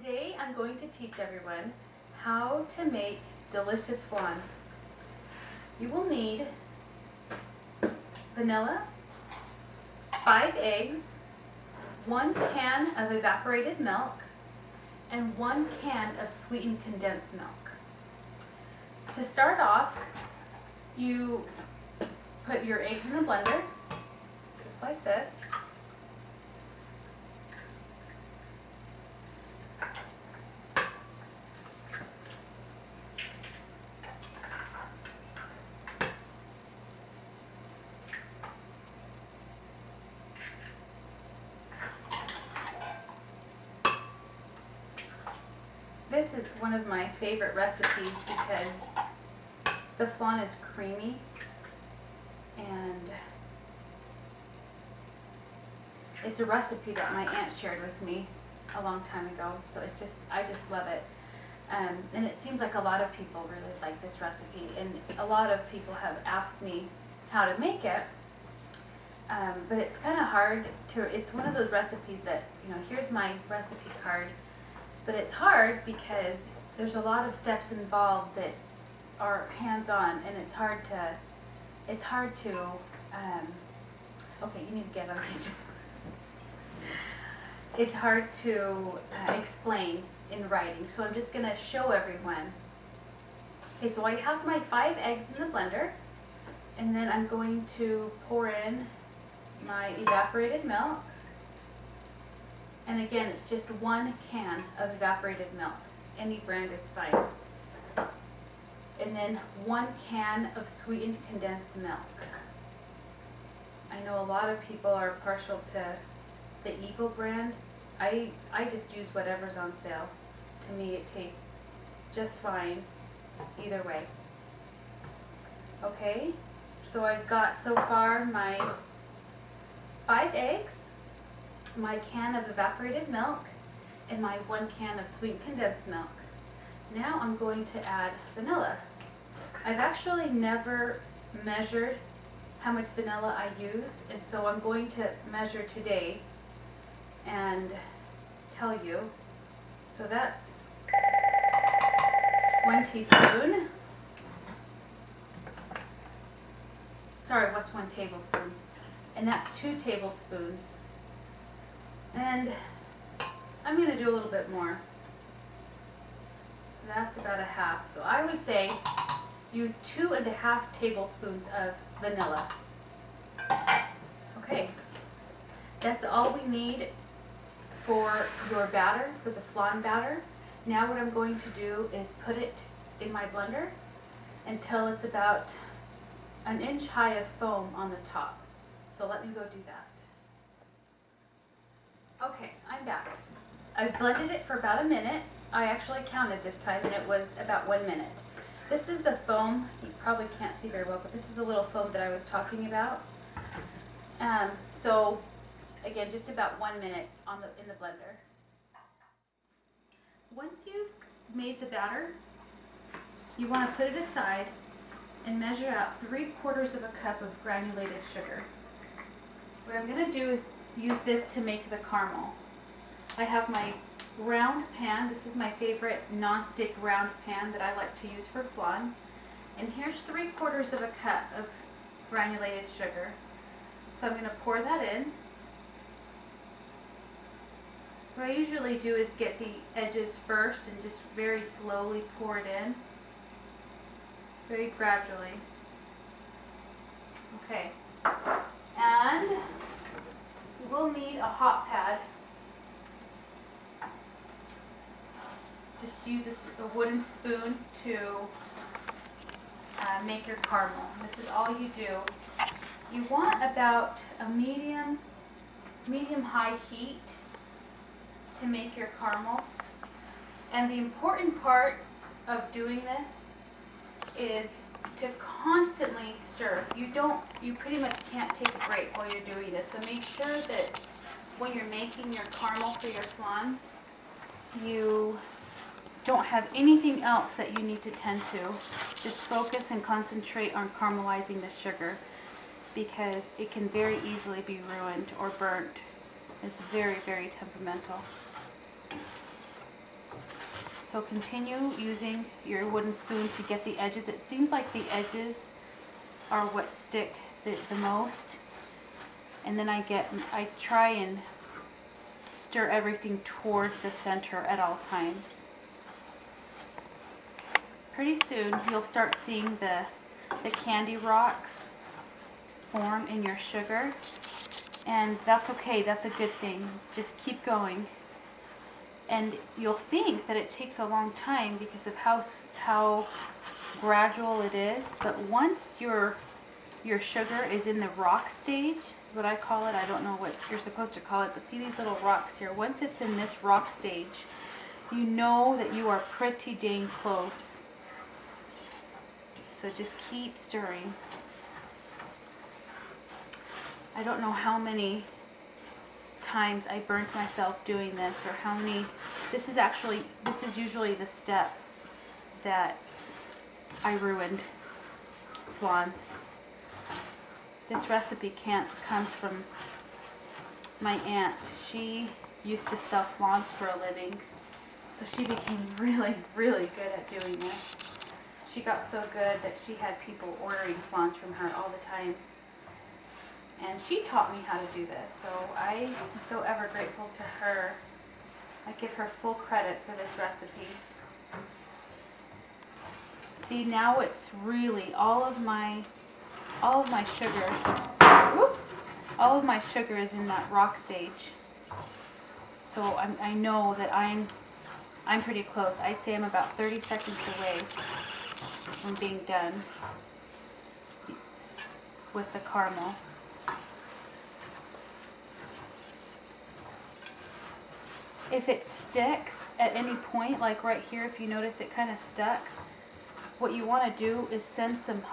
Today I'm going to teach everyone how to make delicious flan. You will need vanilla, 5 eggs, 1 can of evaporated milk, and 1 can of sweetened condensed milk. To start off, you put your eggs in the blender, just like this. This is one of my favorite recipes because the flan is creamy and it's a recipe that my aunt shared with me a long time ago, so I just love it. And it seems like a lot of people really like this recipe, and a lot of people have asked me how to make it, but it's kind of hard to, it's one of those recipes that, you know, here's my recipe card, but it's hard because there's a lot of steps involved that are hands-on, and it's hard to, okay, you need to get on it. It's hard to explain in writing, so I'm just going to show everyone. Okay, so I have my 5 eggs in the blender, and then I'm going to pour in my evaporated milk. And again, it's just 1 can of evaporated milk. Any brand is fine. And then 1 can of sweetened condensed milk. I know a lot of people are partial to the Eagle brand. I just use whatever's on sale. To me, it tastes just fine either way. Okay, so I've got so far my 5 eggs, my can of evaporated milk, and my 1 can of sweetened condensed milk. Now I'm going to add vanilla. I've actually never measured how much vanilla I use, and so I'm going to measure today and tell you. So that's 1 teaspoon. Sorry, what's 1 tablespoon? And that's 2 tablespoons. And I'm going to do a little bit more. That's about 1/2. So I would say use 2.5 tablespoons of vanilla. Okay, that's all we need for your batter, for the flan batter. Now what I'm going to do is put it in my blender until it's about 1 inch high of foam on the top. So let me go do that. Okay, I'm back. I've blended it for about 1 minute. I actually counted this time and it was about 1 minute. This is the foam. You probably can't see very well, but this is the little foam that I was talking about. So again, just about 1 minute in the blender. Once you've made the batter, you want to put it aside and measure out 3/4 of a cup of granulated sugar. What I'm going to do is use this to make the caramel. I have my round pan. This is my favorite non-stick round pan that I like to use for flan. And here's 3/4 of a cup of granulated sugar. So I'm going to pour that in. What I usually do is get the edges first and just very slowly pour it in. Very gradually. Okay. And we'll need a hot pad. Just use a wooden spoon to make your caramel. This is all you do. You want about a medium-high heat to make your caramel. And the important part of doing this is to constantly stir. You pretty much can't take a break while you're doing this. So make sure that when you're making your caramel for your flan, you don't have anything else that you need to tend to. Just focus and concentrate on caramelizing the sugar, because it can very easily be ruined or burnt. It's very, very temperamental. So continue using your wooden spoon to get the edges. It seems like the edges are what stick the most. And then I try and stir everything towards the center at all times. Pretty soon you'll start seeing the candy rocks form in your sugar. And that's okay, that's a good thing. Just keep going. And you'll think that it takes a long time because of how gradual it is, but once your sugar is in the rock stage, what I call it, I don't know what you're supposed to call it, but see these little rocks here? Once it's in this rock stage, you know that you are pretty dang close. So just keep stirring. I don't know how many times I burnt myself doing this, or how many. This is usually the step that I ruined flans. This recipe comes from my aunt. She used to sell flans for a living, so she became really, really good at doing this. She got so good that she had people ordering flans from her all the time. And she taught me how to do this, so I am so ever grateful to her. I give her full credit for this recipe. See, now it's really all of my sugar. Whoops! All of my sugar is in that rock stage. So I know that I'm pretty close. I'd say I'm about 30 seconds away from being done with the caramel. If it sticks at any point, like right here, if you notice it kind of stuck, what you want to do is send some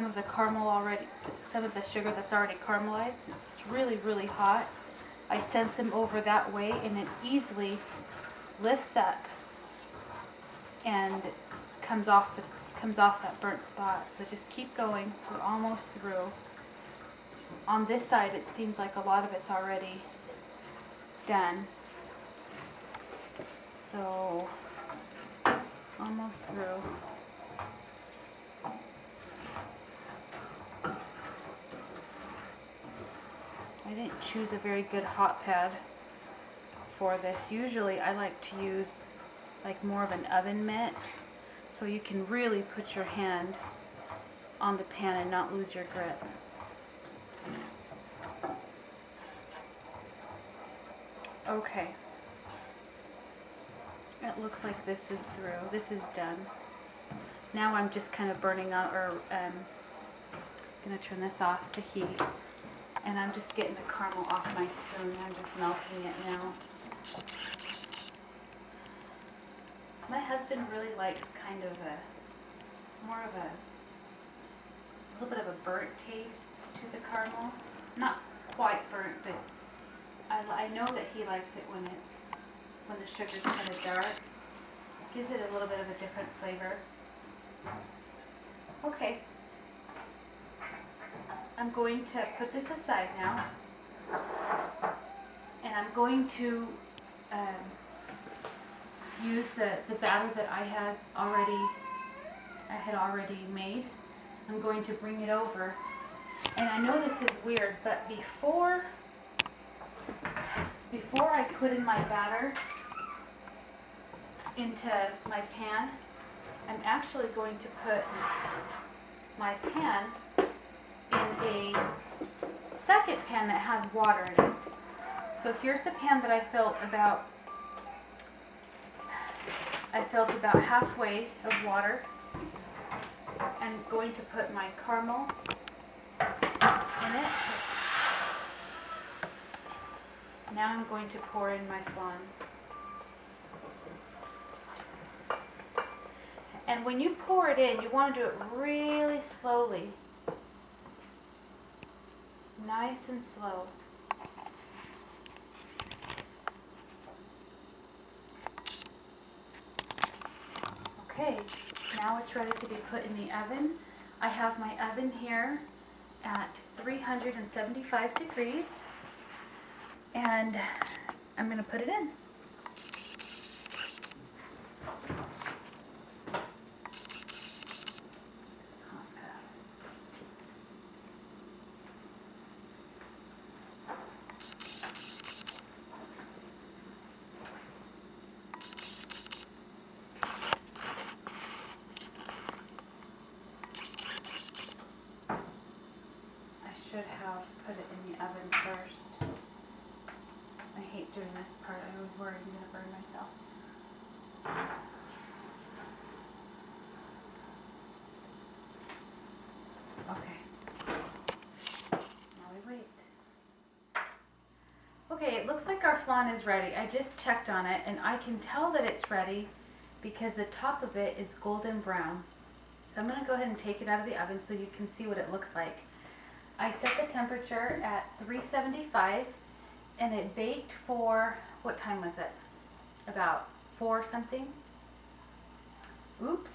of the caramel already, some of the sugar that's already caramelized. It's really, really hot. I send some over that way, and it easily lifts up and comes off that burnt spot. So just keep going. We're almost through. On this side, it seems like a lot of it's already done. So, almost through. I didn't choose a very good hot pad for this. Usually I like to use like more of an oven mitt, so you can really put your hand on the pan and not lose your grip. Okay. It looks like this is through. This is done. Now I'm just kind of burning out, or gonna turn this off the heat, and I'm just getting the caramel off my spoon. I'm just melting it now. My husband really likes kind of a little bit of a burnt taste to the caramel. Not quite burnt, but I know that he likes it when the sugar's kind of dark. It gives it a little bit of a different flavor. Okay. I'm going to put this aside now, and I'm going to use the batter that I had already made. I'm going to bring it over, and I know this is weird, but before I put in my batter into my pan, I'm actually going to put my pan in a second pan that has water in it. So here's the pan that I filled about halfway of water. I'm going to put my caramel in it. Now I'm going to pour in my flan. And when you pour it in, you want to do it really slowly. Nice and slow. Okay, now it's ready to be put in the oven. I have my oven here at 375 degrees, and I'm going to put it in. should have put it in the oven first. I hate doing this part. I always worry I'm going to burn myself. Okay. Now we wait. Okay, it looks like our flan is ready. I just checked on it and I can tell that it's ready because the top of it is golden brown. So I'm going to go ahead and take it out of the oven so you can see what it looks like. I set the temperature at 375 and it baked for, what time was it? About 4 something? Oops.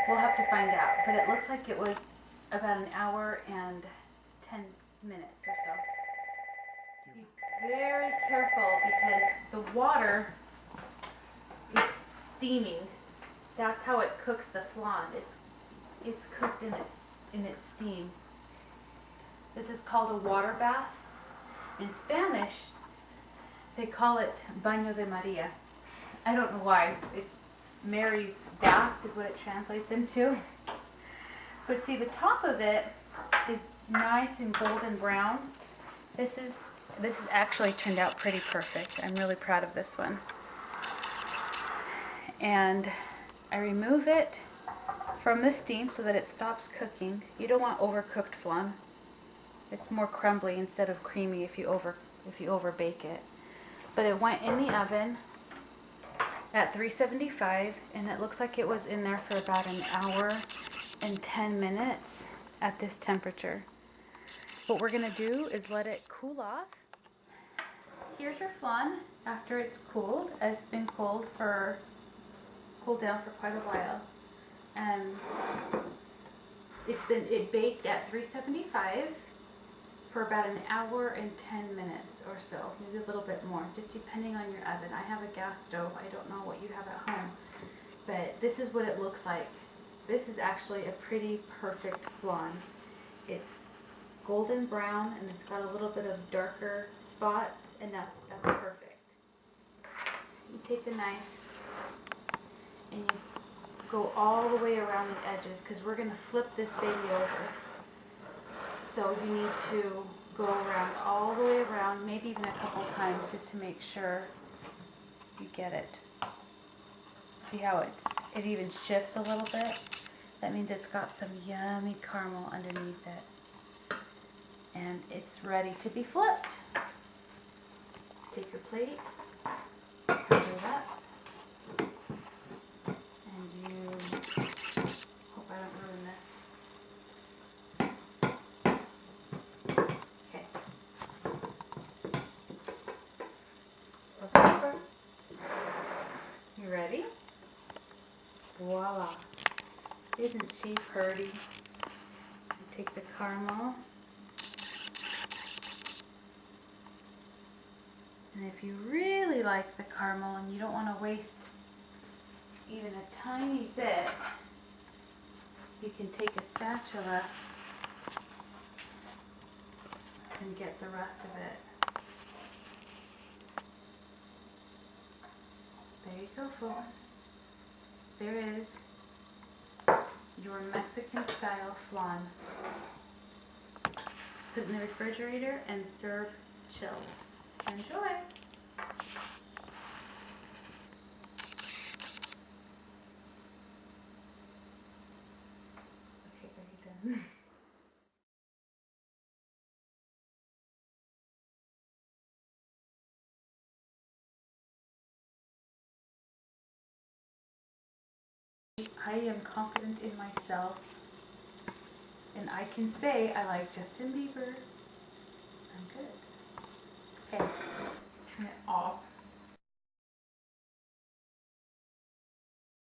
We'll have to find out, but it looks like it was about an hour and 10 minutes or so. Be very careful because the water is steaming. That's how it cooks the flan. It's cooked in its steam. This is called a water bath. In Spanish, they call it baño de Maria. I don't know why. It's Mary's bath is what it translates into. But see, the top of it is nice and golden brown. This is actually turned out pretty perfect. I'm really proud of this one. And I remove it from the steam so that it stops cooking. You don't want overcooked flan. It's more crumbly instead of creamy if you over bake it. But it went in the oven at 375 and it looks like it was in there for about an hour and 10 minutes at this temperature. What we're gonna do is let it cool off. Here's your flan after it's cooled. It's been cooled down for quite a while. And it baked at 375 for about an hour and 10 minutes or so, maybe a little bit more, just depending on your oven. I have a gas stove. I don't know what you have at home, but this is what it looks like. This is actually a pretty perfect flan. It's golden brown and it's got a little bit of darker spots, and that's perfect. You take the knife and you go all the way around the edges because we're going to flip this baby over. So you need to go around all the way around, maybe even a couple times just to make sure you get it. See how it even shifts a little bit? That means it's got some yummy caramel underneath it. And it's ready to be flipped. Take your plate, cover it up, and you, hope I don't ruin this. Okay. Flip over. You ready? Voila. Isn't she pretty? You take the caramel. And if you really like the caramel and you don't want to waste even a tiny bit, you can take a spatula and get the rest of it. There you go, folks. There is your Mexican style flan. Put it in the refrigerator and serve chilled. Enjoy! Okay, are you done? I am confident in myself, and I can say I like Justin Bieber. I'm good. Okay, turn it off.